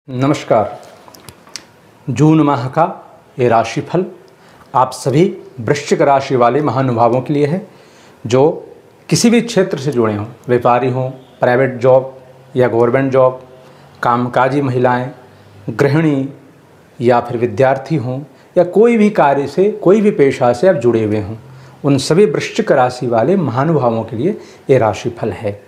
नमस्कार। जून माह का ये राशिफल आप सभी वृश्चिक राशि वाले महानुभावों के लिए है जो किसी भी क्षेत्र से जुड़े हों, व्यापारी हों, प्राइवेट जॉब या गवर्नमेंट जॉब, कामकाजी महिलाएं, गृहिणी या फिर विद्यार्थी हों या कोई भी कार्य से, कोई भी पेशा से आप जुड़े हुए हों, उन सभी वृश्चिक राशि वाले महानुभावों के लिए ये राशिफल है।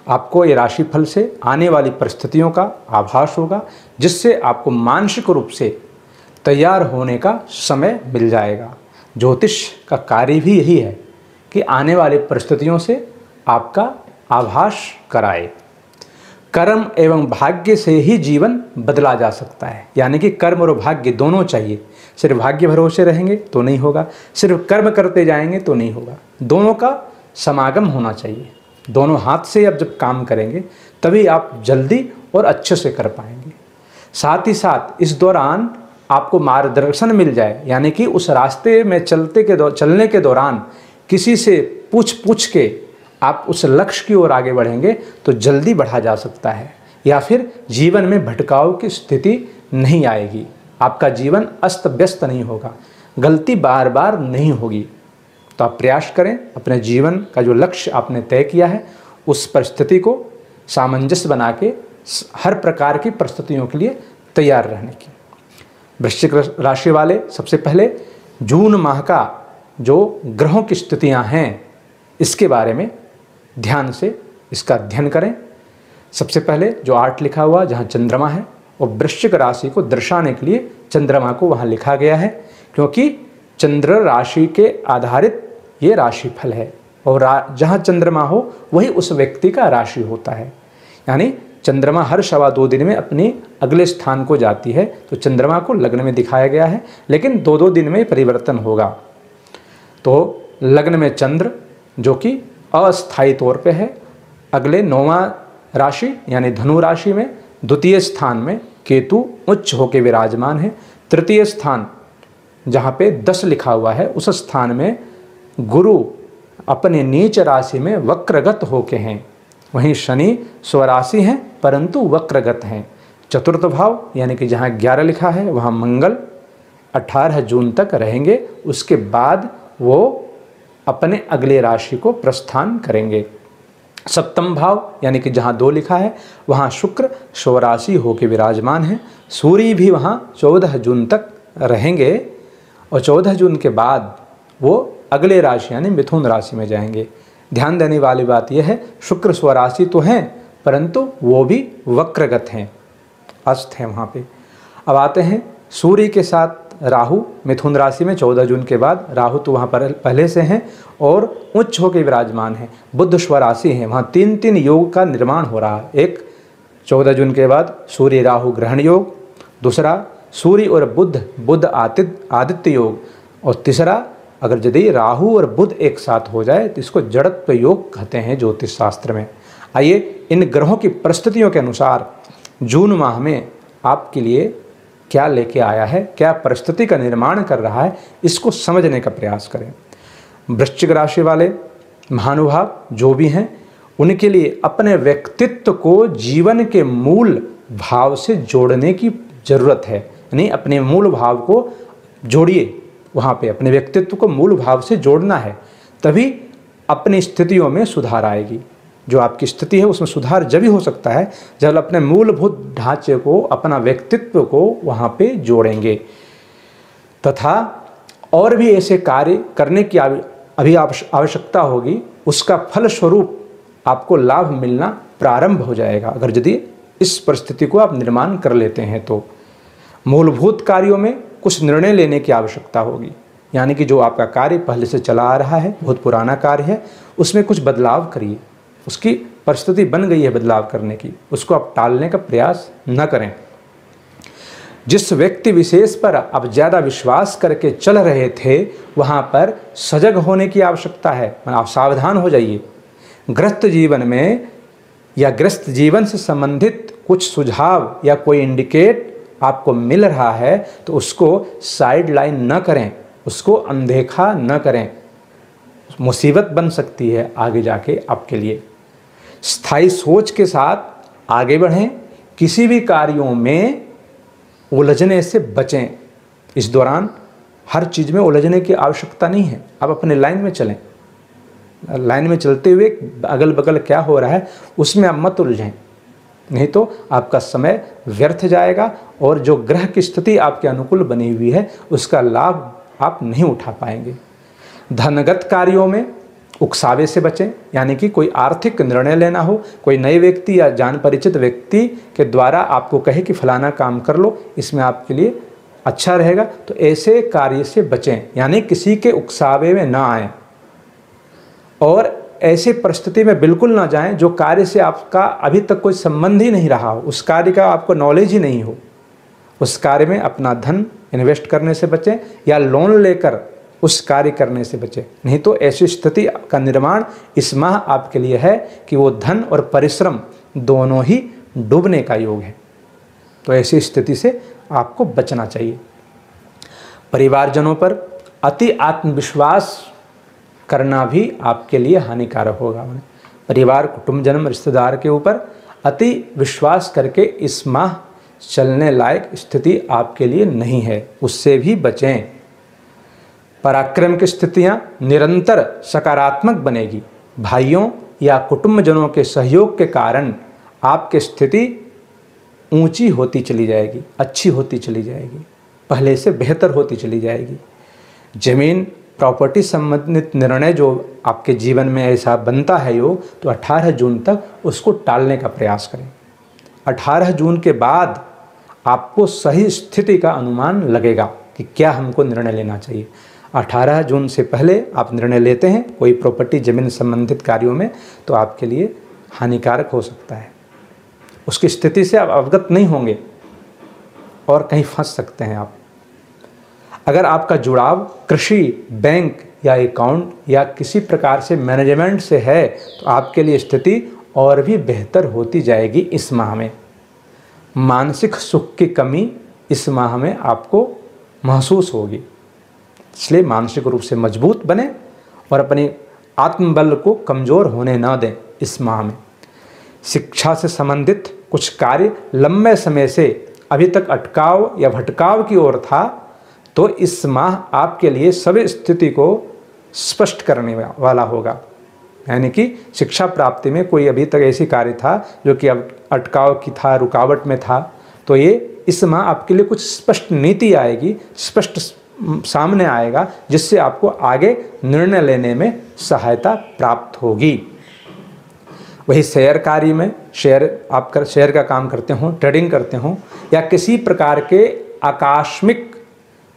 आपको ये राशिफल से आने वाली परिस्थितियों का आभास होगा, जिससे आपको मानसिक रूप से तैयार होने का समय मिल जाएगा। ज्योतिष का कार्य भी यही है कि आने वाली परिस्थितियों से आपका आभास कराए। कर्म एवं भाग्य से ही जीवन बदला जा सकता है, यानी कि कर्म और भाग्य दोनों चाहिए। सिर्फ भाग्य भरोसे रहेंगे तो नहीं होगा, सिर्फ कर्म करते जाएंगे तो नहीं होगा, दोनों का समागम होना चाहिए। दोनों हाथ से अब जब काम करेंगे तभी आप जल्दी और अच्छे से कर पाएंगे। साथ ही साथ इस दौरान आपको मार्गदर्शन मिल जाए, यानी कि उस रास्ते में चलने के दौरान किसी से पूछ के आप उस लक्ष्य की ओर आगे बढ़ेंगे तो जल्दी बढ़ा जा सकता है, या फिर जीवन में भटकाव की स्थिति नहीं आएगी। आपका जीवन अस्त व्यस्त नहीं होगा, गलती बार बार नहीं होगी। तो आप प्रयास करें अपने जीवन का जो लक्ष्य आपने तय किया है उस परिस्थिति को सामंजस्य बना के हर प्रकार की परिस्थितियों के लिए तैयार रहने की। वृश्चिक राशि वाले सबसे पहले जून माह का जो ग्रहों की स्थितियां हैं इसके बारे में ध्यान से इसका अध्ययन करें। सबसे पहले जो 8 लिखा हुआ जहां चंद्रमा है, और वृश्चिक राशि को दर्शाने के लिए चंद्रमा को वहां लिखा गया है, क्योंकि चंद्र राशि के आधारित ये राशिफल है, और जहाँ चंद्रमा हो वही उस व्यक्ति का राशि होता है। यानी चंद्रमा हर 2.25 दिन में अपने अगले स्थान को जाती है, तो चंद्रमा को लग्न में दिखाया गया है, लेकिन 2-2 दिन में परिवर्तन होगा। तो लग्न में चंद्र जो कि अस्थायी तौर पे है, अगले 9वां राशि यानी धनु राशि में द्वितीय स्थान में केतु उच्च होकर विराजमान है। तृतीय स्थान जहाँ पे 10 लिखा हुआ है उस स्थान में गुरु अपने नीच राशि में वक्रगत होके हैं। वहीं शनि स्वराशि हैं परंतु वक्रगत हैं। चतुर्थ भाव यानी कि जहाँ 11 लिखा है वहाँ मंगल 18 जून तक रहेंगे, उसके बाद वो अपने अगले राशि को प्रस्थान करेंगे। सप्तम भाव यानी कि जहाँ 2 लिखा है वहाँ शुक्र स्वराशि होके विराजमान है। सूर्य भी वहाँ 14 जून तक रहेंगे, और 14 जून के बाद वो अगले राशि यानी मिथुन राशि में जाएंगे। ध्यान देने वाली बात यह है, शुक्र स्वराशि तो हैं परंतु वो भी वक्रगत हैं, अस्त हैं वहाँ पे। अब आते हैं सूर्य के साथ राहु मिथुन राशि में 14 जून के बाद। राहु तो वहाँ पर पहले से हैं और उच्च होकर विराजमान हैं। बुध स्वराशि हैं, वहाँ 3-3 योग का निर्माण हो रहा है। एक 14 जून के बाद सूर्य राहु ग्रहण योग, दूसरा सूर्य और बुध आदित्य योग, और तीसरा अगर यदि राहु और बुध एक साथ हो जाए तो इसको जड़त्व योग कहते हैं ज्योतिष शास्त्र में। आइए इन ग्रहों की परिस्थितियों के अनुसार जून माह में आपके लिए क्या लेके आया है, क्या परिस्थिति का निर्माण कर रहा है, इसको समझने का प्रयास करें। वृश्चिक राशि वाले महानुभाव जो भी हैं उनके लिए अपने व्यक्तित्व को जीवन के मूल भाव से जोड़ने की ज़रूरत है। यानी अपने मूल भाव को जोड़िए, वहाँ पे अपने व्यक्तित्व को मूल भाव से जोड़ना है, तभी अपनी स्थितियों में सुधार आएगी। जो आपकी स्थिति है उसमें सुधार जब भी हो सकता है जब अपने मूलभूत ढांचे को, अपना व्यक्तित्व को वहाँ पे जोड़ेंगे। तथा और भी ऐसे कार्य करने की अभी आवश्यकता होगी, उसका फलस्वरूप आपको लाभ मिलना प्रारंभ हो जाएगा अगर यदि इस परिस्थिति को आप निर्माण कर लेते हैं। तो मूलभूत कार्यों में कुछ निर्णय लेने की आवश्यकता होगी, यानी कि जो आपका कार्य पहले से चला आ रहा है, बहुत पुराना कार्य है, उसमें कुछ बदलाव करिए। उसकी परिस्थिति बन गई है बदलाव करने की, उसको आप टालने का प्रयास न करें। जिस व्यक्ति विशेष पर आप ज़्यादा विश्वास करके चल रहे थे वहाँ पर सजग होने की आवश्यकता है, आप सावधान हो जाइए। ग्रस्त जीवन में या ग्रस्त जीवन से संबंधित कुछ सुझाव या कोई इंडिकेट आपको मिल रहा है तो उसको साइड लाइन न करें, उसको अनदेखा न करें, मुसीबत बन सकती है आगे जाके आपके लिए। स्थायी सोच के साथ आगे बढ़ें, किसी भी कार्यों में उलझने से बचें। इस दौरान हर चीज़ में उलझने की आवश्यकता नहीं है। आप अपने लाइन में चलें, लाइन में चलते हुए अगल बगल क्या हो रहा है उसमें आप मत उलझें, नहीं तो आपका समय व्यर्थ जाएगा और जो ग्रह की स्थिति आपके अनुकूल बनी हुई है उसका लाभ आप नहीं उठा पाएंगे। धनगत कार्यों में उकसावे से बचें, यानी कि कोई आर्थिक निर्णय लेना हो, कोई नए व्यक्ति या जान परिचित व्यक्ति के द्वारा आपको कहे कि फलाना काम कर लो, इसमें आपके लिए अच्छा रहेगा, तो ऐसे कार्य से बचें, यानी किसी के उकसावे में ना आएं और ऐसी परिस्थिति में बिल्कुल ना जाएं जो कार्य से आपका अभी तक कोई संबंध ही नहीं रहा हो, उस कार्य का आपको नॉलेज ही नहीं हो। उस कार्य में अपना धन इन्वेस्ट करने से बचें या लोन लेकर उस कार्य करने से बचें, नहीं तो ऐसी स्थिति का निर्माण इस माह आपके लिए है कि वो धन और परिश्रम दोनों ही डूबने का योग है। तो ऐसी स्थिति से आपको बचना चाहिए। परिवारजनों पर अति आत्मविश्वास करना भी आपके लिए हानिकारक होगा। परिवार, कुटुंब, जन्म, रिश्तेदार के ऊपर अति विश्वास करके इस माह चलने लायक स्थिति आपके लिए नहीं है, उससे भी बचें। पराक्रम की स्थितियां निरंतर सकारात्मक बनेगी। भाइयों या कुटुंबजनों के सहयोग के कारण आपकी स्थिति ऊंची होती चली जाएगी, अच्छी होती चली जाएगी, पहले से बेहतर होती चली जाएगी। जमीन प्रॉपर्टी संबंधित निर्णय जो आपके जीवन में ऐसा बनता है योग, तो 18 जून तक उसको टालने का प्रयास करें। 18 जून के बाद आपको सही स्थिति का अनुमान लगेगा कि क्या हमको निर्णय लेना चाहिए। 18 जून से पहले आप निर्णय लेते हैं कोई प्रॉपर्टी जमीन संबंधित कार्यों में, तो आपके लिए हानिकारक हो सकता है। उसकी स्थिति से आप अवगत नहीं होंगे और कहीं फंस सकते हैं आप। अगर आपका जुड़ाव कृषि, बैंक या अकाउंट या किसी प्रकार से मैनेजमेंट से है, तो आपके लिए स्थिति और भी बेहतर होती जाएगी इस माह में। मानसिक सुख की कमी इस माह में आपको महसूस होगी, इसलिए मानसिक रूप से मजबूत बने और अपने आत्मबल को कमज़ोर होने ना दें इस माह में। शिक्षा से संबंधित कुछ कार्य लंबे समय से अभी तक अटकाव या भटकाव की ओर था, तो इस माह आपके लिए सभी स्थिति को स्पष्ट करने वाला होगा। यानी कि शिक्षा प्राप्ति में कोई अभी तक ऐसी कार्य था जो कि अब अटकाव की था, रुकावट में था, तो ये इस माह आपके लिए कुछ स्पष्ट नीति आएगी, स्पष्ट सामने आएगा, जिससे आपको आगे निर्णय लेने में सहायता प्राप्त होगी। वही शेयर कार्य में, आप शेयर का काम करते हो, ट्रेडिंग करते हो या किसी प्रकार के आकस्मिक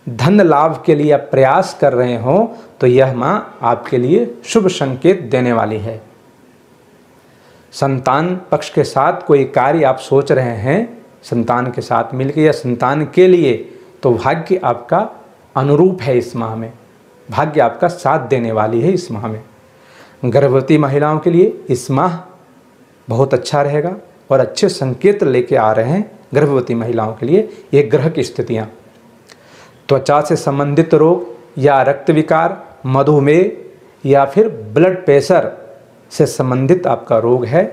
धन लाभ के लिए आप प्रयास कर रहे हो, तो यह माह आपके लिए शुभ संकेत देने वाली है। संतान पक्ष के साथ कोई कार्य आप सोच रहे हैं संतान के साथ मिलकर या संतान के लिए, तो भाग्य आपका अनुरूप है इस माह में, भाग्य आपका साथ देने वाली है इस माह में। गर्भवती महिलाओं के लिए इस माह बहुत अच्छा रहेगा और अच्छे संकेत लेके आ रहे हैं गर्भवती महिलाओं के लिए ये ग्रह की स्थितियाँ। त्वचा से संबंधित रोग या रक्त विकार, मधुमेह या फिर ब्लड प्रेशर से संबंधित आपका रोग है,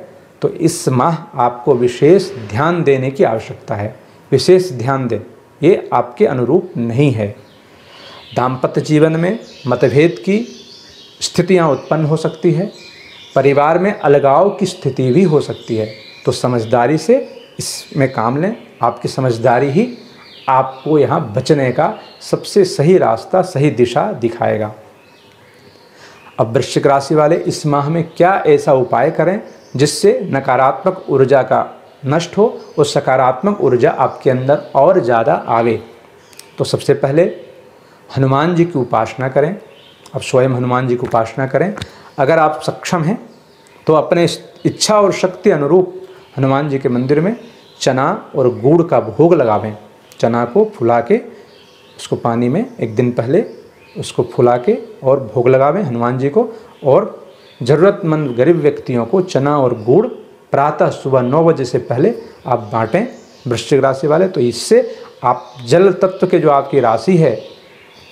तो इस माह आपको विशेष ध्यान देने की आवश्यकता है। विशेष ध्यान दें, ये आपके अनुरूप नहीं है। दाम्पत्य जीवन में मतभेद की स्थितियां उत्पन्न हो सकती है, परिवार में अलगाव की स्थिति भी हो सकती है, तो समझदारी से इसमें काम लें। आपकी समझदारी ही आपको यहाँ बचने का सबसे सही रास्ता, सही दिशा दिखाएगा। अब वृश्चिक राशि वाले इस माह में क्या ऐसा उपाय करें जिससे नकारात्मक ऊर्जा का नष्ट हो और सकारात्मक ऊर्जा आपके अंदर और ज़्यादा आवे। तो सबसे पहले हनुमान जी की उपासना करें। आप स्वयं हनुमान जी की उपासना करें। अगर आप सक्षम हैं तो अपने इच्छा और शक्ति अनुरूप हनुमान जी के मंदिर में चना और गुड़ का भोग लगावें। चना को फुला के उसको पानी में एक दिन पहले उसको फुला के और भोग लगावें हनुमान जी को, और ज़रूरतमंद गरीब व्यक्तियों को चना और गुड़ प्रातः सुबह 9 बजे से पहले आप बांटें वृश्चिक राशि वाले। तो इससे आप जल तत्व के जो आपकी राशि है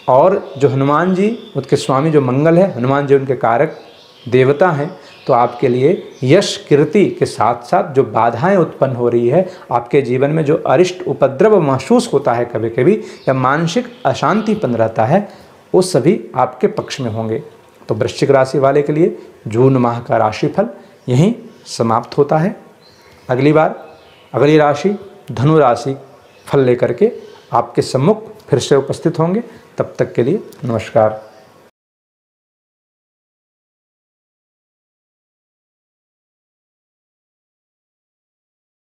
और जो हनुमान जी उनके स्वामी जो मंगल है, हनुमान जी उनके कारक देवता हैं, तो आपके लिए यश कीर्ति के साथ साथ जो बाधाएं उत्पन्न हो रही है, आपके जीवन में जो अरिष्ट उपद्रव महसूस होता है कभी कभी, या मानसिक अशांतिपन रहता है, वो सभी आपके पक्ष में होंगे। तो वृश्चिक राशि वाले के लिए जून माह का राशिफल यहीं समाप्त होता है। अगली बार अगली राशि धनु राशि फल लेकर के आपके सम्मुख फिर से उपस्थित होंगे। तब तक के लिए नमस्कार।